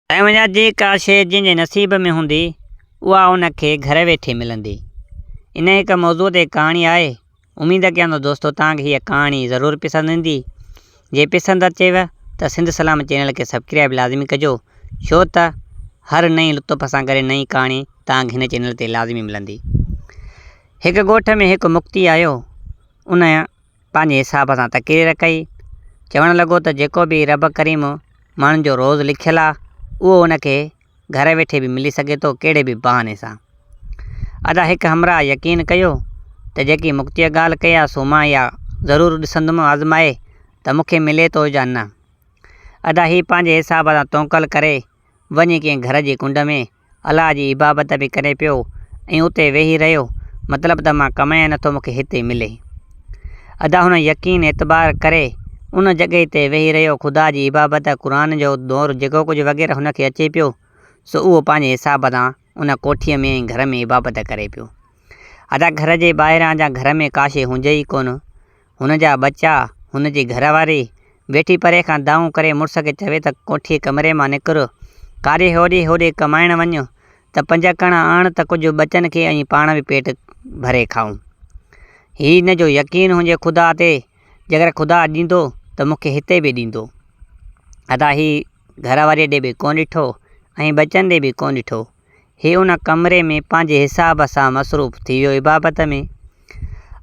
ऐं वञा जेका शइ जंहिंजे नसीब में हूंदी उहा उनखे घर वेठे मिलंदी। इन हिकु मौज़ूअ ते कहाणी आहे। उमेदु कयां थो दोस्तो तव्हांखे हीअ कहाणी ज़रूरु पसंदि ईंदी। जे पसंदि अचेव त सिंध सलाम चैनल खे सब्सक्राइब लाज़मी कजो, छो त हर नई लुत्फ़ सां गॾु नई कहाणी तव्हांखे हिन चैनल ते लाज़मी मिलंदी। हिकु ॻोठ में हिकु मुक्ती आयो। उन पंहिंजे हिसाब सां तक़रीर कई। चवणु लॻो त जेको बि रब करीम माण्हुनि जो रोज़ु लिखियलु आहे उहो उनखे घर वेठे बि मिली सघे थो, कहिड़े बि बहाने सां। अदा हिकु हमरा यकीन कयो त जेकी मुक्तीअ ॻाल्हि कई आहे सो मां इहा ज़रूरु ॾिसंदुमि आज़माए त मूंखे मिले थो या न। अदा हीअ पंहिंजे हिसाब सां तौकल करे वञी कंहिं घर जी कुंड में अलाह जी इबादत बि करे पियो ऐं उते वेही रहियो, मतिलबु त मां कमायां नथो, मूंखे हिते मिले। अदा हुन यकीन एतबार करे उन जॻह ते वेही रहियो। ख़ुदा जी इबादत क़ुर जो दौरु जेको कुझु वग़ैरह हुनखे अचे पियो सो उहो पंहिंजे हिसाब सां उन कोठीअ में ऐं घर में इबादत करे पियो। अदा घर जे ॿाहिरां जा घर में का शइ हुजे ई कोन। हुन जा बच्चा, हुन जी घरवारी वेठी परे खां दाऊं करे मुड़ुस खे चवे त कोठीअ कमरे मां निकिर, कारे होॾे कमाइण वञ त 5 कण आण त कुझु बचनि खे ऐं पाण बि पेट भरे खाऊं। हीअ हिन जो यकीन हुजे ख़ुदा ते, जेकर ख़ुदा ॾींदो त मूंखे हिते बि ॾींदो। अदा हीअ घरवारीअ ॾे बि कोन ॾिठो ऐं बचनि ॾे बि कोन ॾिठो। हीअ उन कमरे में पंहिंजे हिसाब सां मसरूफ़ थी वियो इबादत में।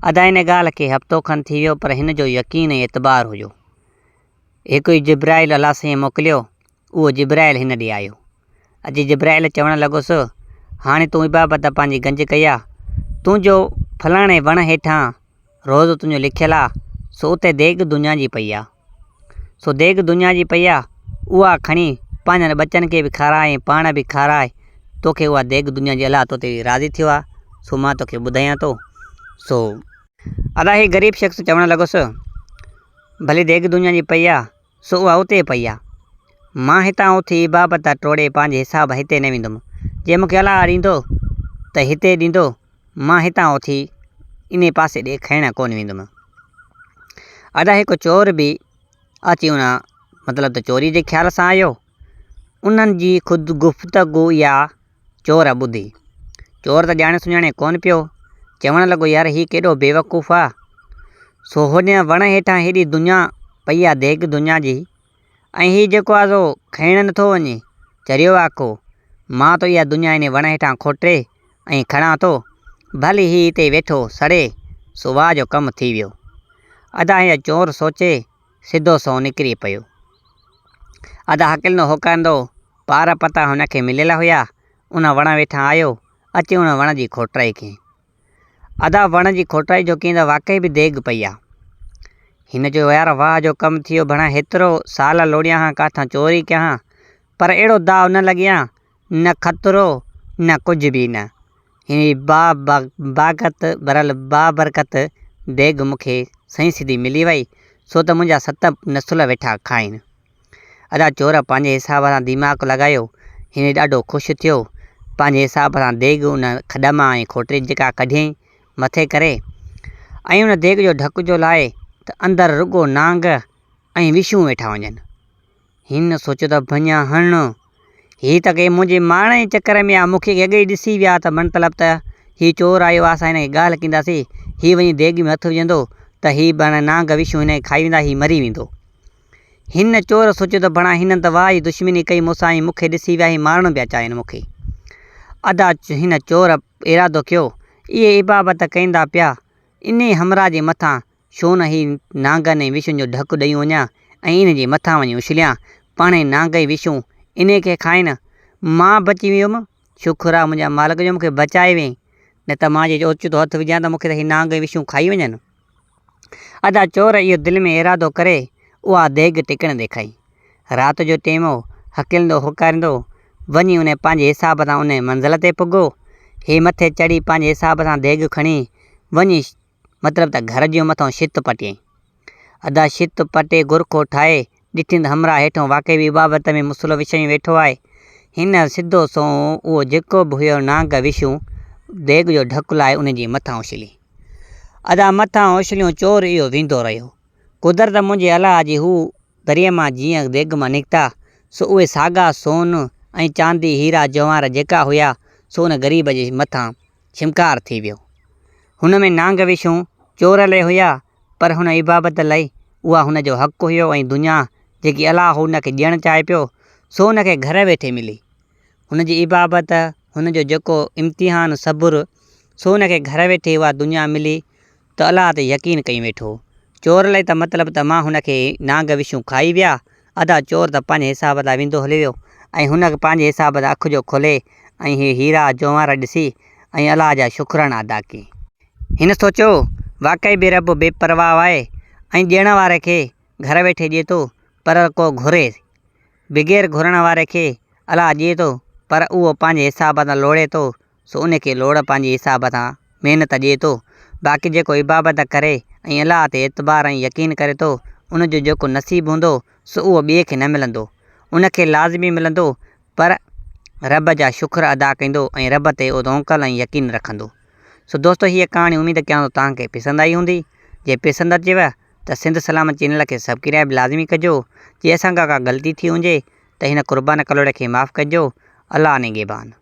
अदा हिन ॻाल्हि खे हफ़्तो खनि थी वियो, पर हिन जो यकीन ऐं एतबार हुयो। हिकु जिब्राइल अलाह साईं मोकिलियो। उहो जिब्राइल हिन ॾे आयो। अॼु जिब्राइल चवणु लॻुसि, हाणे तूं इबादत पंहिंजी गंज कई आहे, तुंहिंजो फलाणे वण हेठां रोज़ु तुंहिंजो लिखियलु आहे सो उते देग दुनिया जी पई आहे। सो देग दुनिया जी पई आहे, उहा खणी पंहिंजनि बचनि खे बि खाराए पाण बि खाराए। तोखे उहा देग दुनिया जी अलाह तो ते राज़ी थियो आहे, सो मां तोखे ॿुधायां थो। सो अदा हीअ ग़रीब शख़्स चवणु लॻुसि, भले देग दुनिया जी पई आहे सो उहा उते पई आहे। मां हितां उथी इबादत टोड़े पंहिंजे हिसाब हिते न वेंदुमि। जे मूंखे अलाह ॾींदो त हिते ॾींदो, मां हितां उथी इन पासे ॾे खाइण कोन वेंदुमि। अदा हिकु चोर बि अची उन मतिलबु त चोरी जे ख़्याल सां आयो। उन्हनि जी ख़ुदि गुफ़्तगू इहा चोर ॿुधी। चोर त ॼाणे सुञाणे कोन पियो। चवणु लॻो, यार हीअ केॾो बेवकूफ़ आहे। सो हुन वण हेठां हेॾी दुनिया पई आहे, देग दुनिया जी, ऐं हीअ जेको आहे सो खाइण नथो वञे, चरियो आहे को। मां तो इहा दुनिया इन वण हेठां खोटे ऐं खणां थो, भली हीअ हिते वेठो सड़े, सो वाह जो कमु थी वियो। अदा हीअ चोर सोचे सिधो सो निकिरी पियो। अदा हकिलंदो होकारींदो पार पता हुनखे मिलियल हुया। उन वण वेठां आयो, अची उन वण जी खोटाई कयईं। अदा वण जी खोटाई जो कीअं त वाक़ई बि देग पई आहे। हिन जो यार वाह जो कमु थी वियो। भणा हेतिरो साल लोड़ियां हा किथां चोरी कयां हा, पर अहिड़ो दाव न लॻियां, न ख़तरो न कुझु बि न। हिन बाबरकत देग मूंखे सही सिधी मिली वई, सो त मुंहिंजा 7 नसुल वेठा खाइनि। अदा चोर पंहिंजे हिसाब सां दिमाग़ लॻायो। हिन ॾाढो ख़ुशि थियो। पंहिंजे हिसाब सां देग उन खॾ मां ऐं खोटरी जेका कढियईं मथे करे, ऐं उन देग जो ढक जो लाहे त अंदरि रुॻो नांग ऐं विछूं वेठा वञनि। हिन सोचियो त भञा हण, हीअ त के मुंहिंजे माण जे चकर में आहे, मूंखे अॻे ई ॾिसी विया त मतिलबु त हीअ चोर आयो आहे, असां हिनखे ॻाल्हि कंदासीं, हीअ वञी देग में हथु विझंदो त हीअ भण नांग विछूं हिनखे खाई वेंदा, हीअ मरी वेंदो। हिन चोर सोचियो त भणा हिन त वाह ई दुश्मनी कई मूंसां, ऐं मूंखे ॾिसी विया, मारणु पिया चाहिनि मूंखे। अदा हिन चोर इरादो कयो, इहे इबादत कंदा पिया, इन हमरा जे मथां छो न हीअ नांगनि ऐं विछुनि जो ढकु ॾेई वञा ऐं इन जे मथां वञी उछलियां, पाण ई नांग ऐं विछूं इन खे खाइनि, मां बची वियुमि। शुक्र आहे मुंहिंजा मालिक जो मूंखे बचाए वेई, न त मां जे ओचितो हथु विझां त मूंखे त हीअ नांग ऐं विछूं खाई वञनि। अदा चोर इहो दिलि में इरादो करे उहा देग टिकण ॾेखाई। राति जो टेम हो, हकिलंदो होकारींदो वञी उन पंहिंजे हिसाब सां उन मंज़िल ते पुॻो। हे मथे चढ़ी पंहिंजे हिसाब सां देग खणी वञी मतिलबु त घर जो मथां छित पटियईं। अदा छित पटे गुरखो ठाहे ॾिठी त हमरा हेठों वाक़ई बि इबादत में मुसलो विछाई वेठो आहे। हिन सिधो सो उहो जेको बि हुयो नांग विछूं देग जो ढकु लाहे उन जे मथां उछली। अदा मथां उछलियूं चोर इहो वेंदो रहियो। कुदरत मुंहिंजे अलाह जी, हू दरिया मां जीअं देग मां निकिता सो उहे साॻा सोन ऐं चांदी हीरा जवाहर जेका हुया सो उन ग़रीब जे मथां छिमकार थी वियो। हुन में नांग विछूं चोर लाइ हुया, पर हुन इबाबत लाइ उहा हुनजो हक़ु हुयो ऐं दुनिया जेकी अलाह हुनखे ॾियणु चाहे पियो सो हुनखे घर वेठे मिली। हुनजी इबाबत, हुनजो जेको इम्तिहान सब्र, सो हुनखे घर वेठे उहा दुनिया मिली त अलाह ते यकीन कई वेठो। चोर लाइ त मतिलबु त मां हुनखे नांग विछूं खाई विया, अदा चोर त पंहिंजे हिसाब सां वेंदो हली वियो ऐं हुनखे पंहिंजे हिसाब सां अखि जो खोले ऐं हीअ हीरा जवाहर ॾिसी ऐं अलाह जा शुक्राना अदा कई। हिन सोचियो वाक़ई बि रब बेपरवाह आहे ऐं ॾियण वारे खे घर वेठे ॾिए थो, पर को घुरे बग़ैर घुरण वारे खे अलाह ॾिए थो, पर उहो पंहिंजे हिसाब सां लोड़े थो, सो उनखे लोड़ पंहिंजे हिसाब सां महिनत ॾिए थो। बाक़ी जेको इबाबत करे ऐं अलाह ते एतबार ऐं यकीन करे थो, उनजो जेको नसीबु हूंदो सो उहो ॿिए खे न मिलंदो, उनखे लाज़मी मिलंदो, पर रब जा शुक्र अदा कंदो ऐं रब ते तवक्कुल ऐं यकीन रखंदो। सो दोस्तो हीअ कहाणी उमेद कयां थो तव्हांखे पसंदि आई हूंदी। जे पसंदि अचेव त सिंध सलाम चैनल खे सब्सक्राइब लाज़मी कजो। जे असांखां का ग़लती थी हुजे त हिन क़ुर्बान कलोड़े खे माफ़ु कजो। अलाह निगहबान।